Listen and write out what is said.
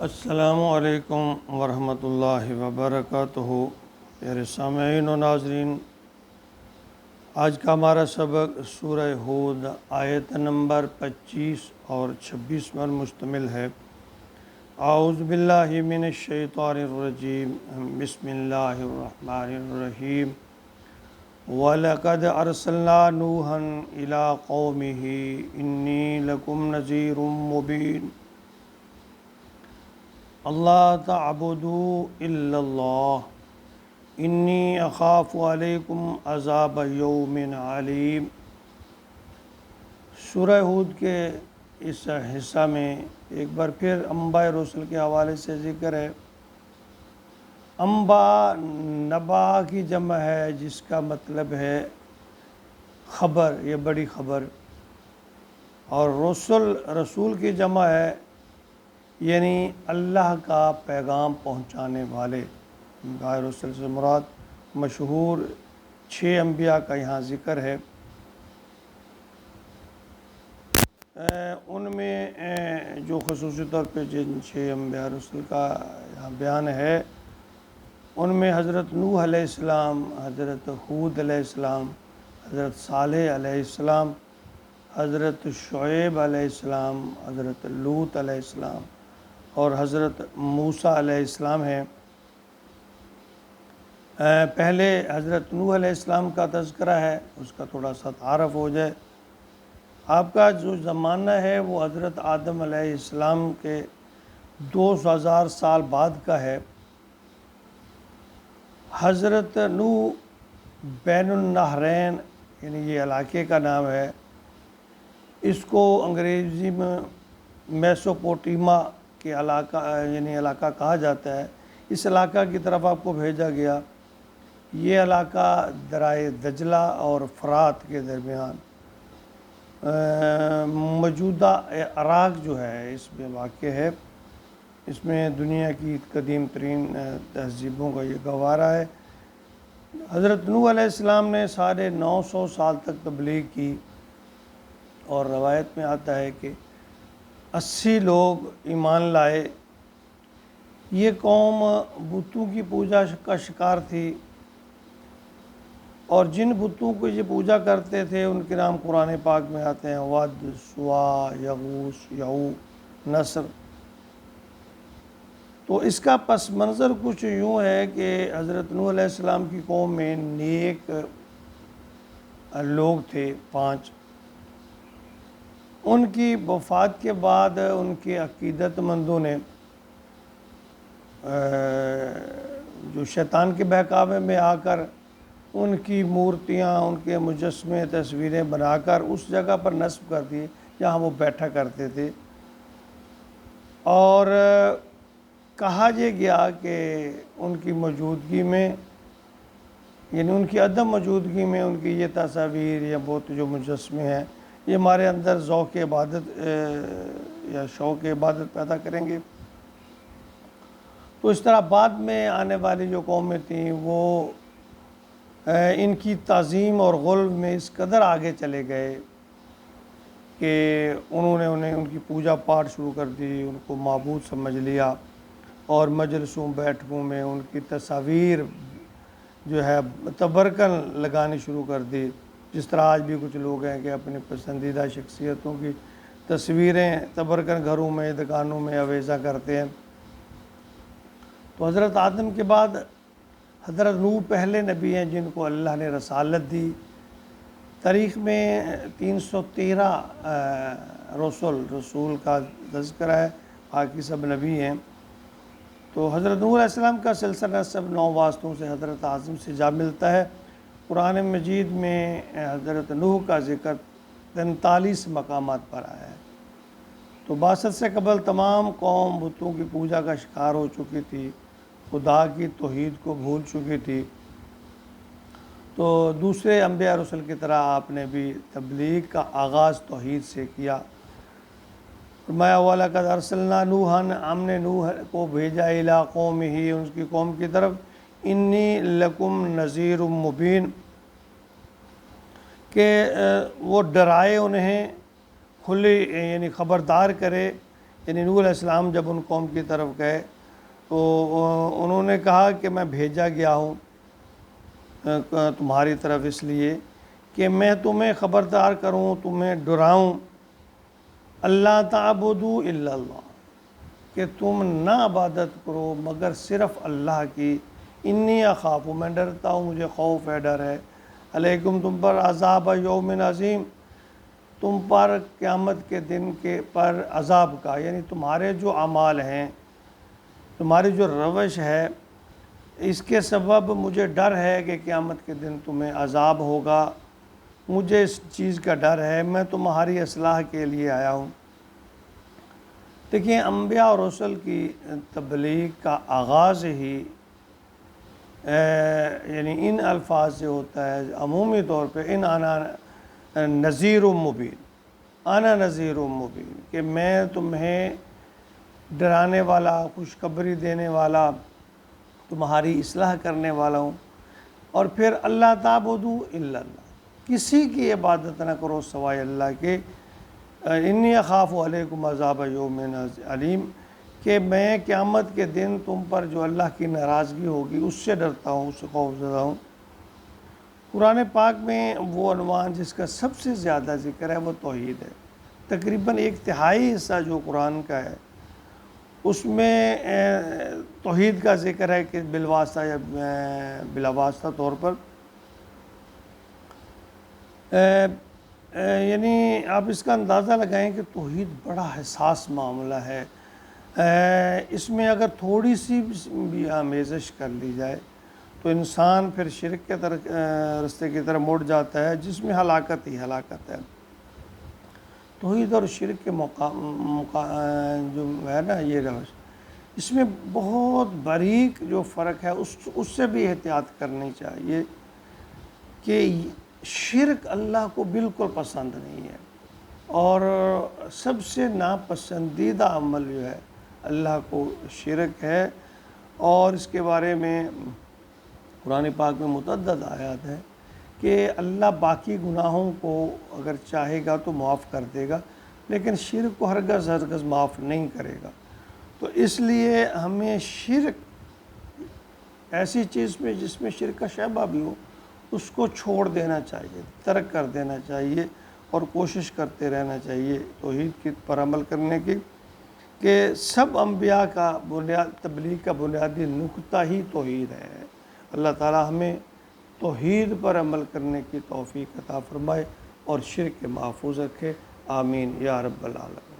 السلام علیکم ورحمۃ اللہ وبرکاتہ۔ پیارے سامعین و ناظرین، آج کا ہمارا سبق سورہ ہود آیت نمبر 25 اور 26 پر مشتمل ہے۔ اعوذ باللہ من الشیطان الرجیم، بسم اللہ الرحمن الرحیم۔ وَلَقَدْ أَرْسَلْنَا نُوحًا إِلَىٰ قَوْمِهِ إِنِّي لَكُمْ نَذِيرٌ مُّبِينٌ اللہ تعبدوا الا اللہ انی اخاف علیکم عذاب یوم علیم۔ سورہ ہود کے اس حصہ میں ایک بار پھر انباء رسل کے حوالے سے ذکر ہے۔ انباء نبا کی جمع ہے، جس کا مطلب ہے خبر یا بڑی خبر، اور رسول کی جمع ہے، یعنی اللہ کا پیغام پہنچانے والے۔ انبیاء رسل سے مراد مشہور 6 انبیاء کا یہاں ذکر ہے۔ ان میں جو خصوصی طور پہ جن 6 انبیاء رسل کا یہاں بیان ہے، ان میں حضرت نوح علیہ السلام، حضرت ہود علیہ السلام، حضرت صالح علیہ السلام، حضرت شعیب علیہ السلام، حضرت لوط علیہ السلام اور حضرت موسیٰ علیہ السلام ہیں۔ پہلے حضرت نوح علیہ السلام کا تذکرہ ہے، اس کا تھوڑا سا تعارف ہو جائے۔ آپ کا جو زمانہ ہے وہ حضرت آدم علیہ السلام کے 2000 سال بعد کا ہے۔ حضرت نوح بین النہرین، یعنی یہ علاقے کا نام ہے، اس کو انگریزی میں میسوپوٹیما کے علاقہ یعنی علاقہ کہا جاتا ہے۔ اس علاقہ کی طرف آپ کو بھیجا گیا۔ یہ علاقہ دریا دجلہ اور فرات کے درمیان موجودہ عراق جو ہے اس میں واقع ہے۔ اس میں دنیا کی قدیم ترین تہذیبوں کا یہ گہوارہ ہے۔ حضرت نوح علیہ السلام نے 950 سال تک تبلیغ کی، اور روایت میں آتا ہے کہ 80 لوگ ایمان لائے۔ یہ قوم بتوں کی پوجا کا شکار تھی، اور جن بتوں کو یہ پوجا کرتے تھے ان کے نام قرآن پاک میں آتے ہیں: ود، سوا، یغوث، یعوق، نصر۔ تو اس کا پس منظر کچھ یوں ہے کہ حضرت نوح علیہ السلام کی قوم میں نیک لوگ تھے 5۔ ان کی وفات کے بعد ان کے عقیدت مندوں نے جو شیطان کے بہکاوے میں آ کر ان کی مورتیاں، ان کے مجسمے، تصویریں بنا کر اس جگہ پر نصب کر دیے جہاں وہ بیٹھا کرتے تھے، اور کہا یہ گیا کہ ان کی موجودگی میں، یعنی ان کی عدم موجودگی میں ان کی یہ تصاویر یا بت جو مجسمے ہیں، یہ ہمارے اندر ذوق عبادت یا شوق عبادت پیدا کریں گے۔ تو اس طرح بعد میں آنے والی جو قومیں تھیں وہ ان کی تعظیم اور غلو میں اس قدر آگے چلے گئے کہ انہوں نے ان کی پوجا پاٹ شروع کر دی، ان کو معبود سمجھ لیا، اور مجلسوں بیٹھکوں میں ان کی تصاویر جو ہے تبرکن لگانی شروع کر دی۔ جس طرح آج بھی کچھ لوگ ہیں کہ اپنے پسندیدہ شخصیتوں کی تصویریں تبرکن گھروں میں، دکانوں میں آویزاں کرتے ہیں۔ تو حضرت آدم کے بعد حضرت نوح پہلے نبی ہیں جن کو اللہ نے رسالت دی۔ تاریخ میں 313 رسول کا تذکرہ ہے، باقی سب نبی ہیں۔ تو حضرت نوح علیہ السلام کا سلسلہ سب 9 واسطوں سے حضرت آدم سے جا ملتا ہے۔ قرآن مجید میں حضرت نوح کا ذکر 43 مقامات پر آیا ہے۔ تو بعثت سے قبل تمام قوم بتوں کی پوجا کا شکار ہو چکی تھی، خدا کی توحید کو بھول چکی تھی۔ تو دوسرے انبیاء رسل کی طرح آپ نے بھی تبلیغ کا آغاز توحید سے کیا۔ فرمایا وَلَقَدْ أَرْسَلْنَا نُوحًا، ہم نے نوح کو بھیجا إِلَىٰ قَوْمِهِ، ان کی قوم کی طرف، إِنِّي لَكُمْ نَذِيرٌ مُّبِينٌ، کہ وہ ڈرائے انہیں، کھلی یعنی خبردار کرے یعنی نوح علیہ السلام جب ان قوم کی طرف گئے تو انہوں نے کہا کہ میں بھیجا گیا ہوں تمہاری طرف اس لیے کہ میں تمہیں خبردار کروں، تمہیں ڈراؤں، اللہ تعبدوا الا اللہ، کہ تم نہ عبادت کرو مگر صرف اللہ کی، انی اخاف، میں ڈرتا ہوں، مجھے خوف ہے، ڈر ہے، علیکم، تم پر، عذاب یوم عظیم، تم پر قیامت کے دن کے پر عذاب کا، یعنی تمہارے جو اعمال ہیں، تمہاری جو روش ہے، اس کے سبب مجھے ڈر ہے کہ قیامت کے دن تمہیں عذاب ہوگا، مجھے اس چیز کا ڈر ہے، میں تمہاری اصلاح کے لیے آیا ہوں۔ دیکھیں، انبیاء اور رسل کی تبلیغ کا آغاز ہی یعنی ان الفاظ سے ہوتا ہے عمومی طور پہ، ان انا نذیر مبین، انا نذیر مبین، کہ میں تمہیں ڈرانے والا، خوشخبری دینے والا، تمہاری اصلاح کرنے والا ہوں۔ اور پھر اللہ تعبدوا الا اللہ، کسی کی عبادت نہ کرو سوائے اللہ کے، انی اخاف علیکم عذاب یوم علیم، کہ میں قیامت کے دن تم پر جو اللہ کی ناراضگی ہوگی اس سے ڈرتا ہوں، اس سے خوف زدہ ہوں۔ قرآن پاک میں وہ عنوان جس کا سب سے زیادہ ذکر ہے وہ توحید ہے۔ تقریباً 1/3 حصہ جو قرآن کا ہے اس میں توحید کا ذکر ہے، کہ بالواسطہ یا بلا واسطہ طور پر، یعنی آپ اس کا اندازہ لگائیں کہ توحید بڑا حساس معاملہ ہے۔ اس میں اگر تھوڑی سی بھی آمیزش کر لی جائے تو انسان پھر شرک کے رستے کی طرف مڑ جاتا ہے، جس میں ہلاکت ہی ہلاکت ہے۔ توحید اور شرک کے جو ہے نا یہ روش، اس میں بہت باریک جو فرق ہے اس سے بھی احتیاط کرنی چاہیے، کہ شرک اللہ کو بالکل پسند نہیں ہے، اور سب سے ناپسندیدہ عمل جو ہے اللہ کو شرک ہے، اور اس کے بارے میں قرآن پاک میں متعدد آیات ہے کہ اللہ باقی گناہوں کو اگر چاہے گا تو معاف کر دے گا، لیکن شرک کو ہرگز معاف نہیں کرے گا۔ تو اس لیے ہمیں شرک، ایسی چیز میں جس میں شرک کا شائبہ بھی ہو، اس کو چھوڑ دینا چاہیے، ترک کر دینا چاہیے، اور کوشش کرتے رہنا چاہیے توحید کی پر عمل کرنے کی، کہ سب انبیاء کا تبلیغ کا بنیادی نقطہ ہی توحید ہے۔ اللہ تعالی ہمیں توحید پر عمل کرنے کی توفیق عطا فرمائے اور شرک کے محفوظ رکھے، آمین یا رب العالمین۔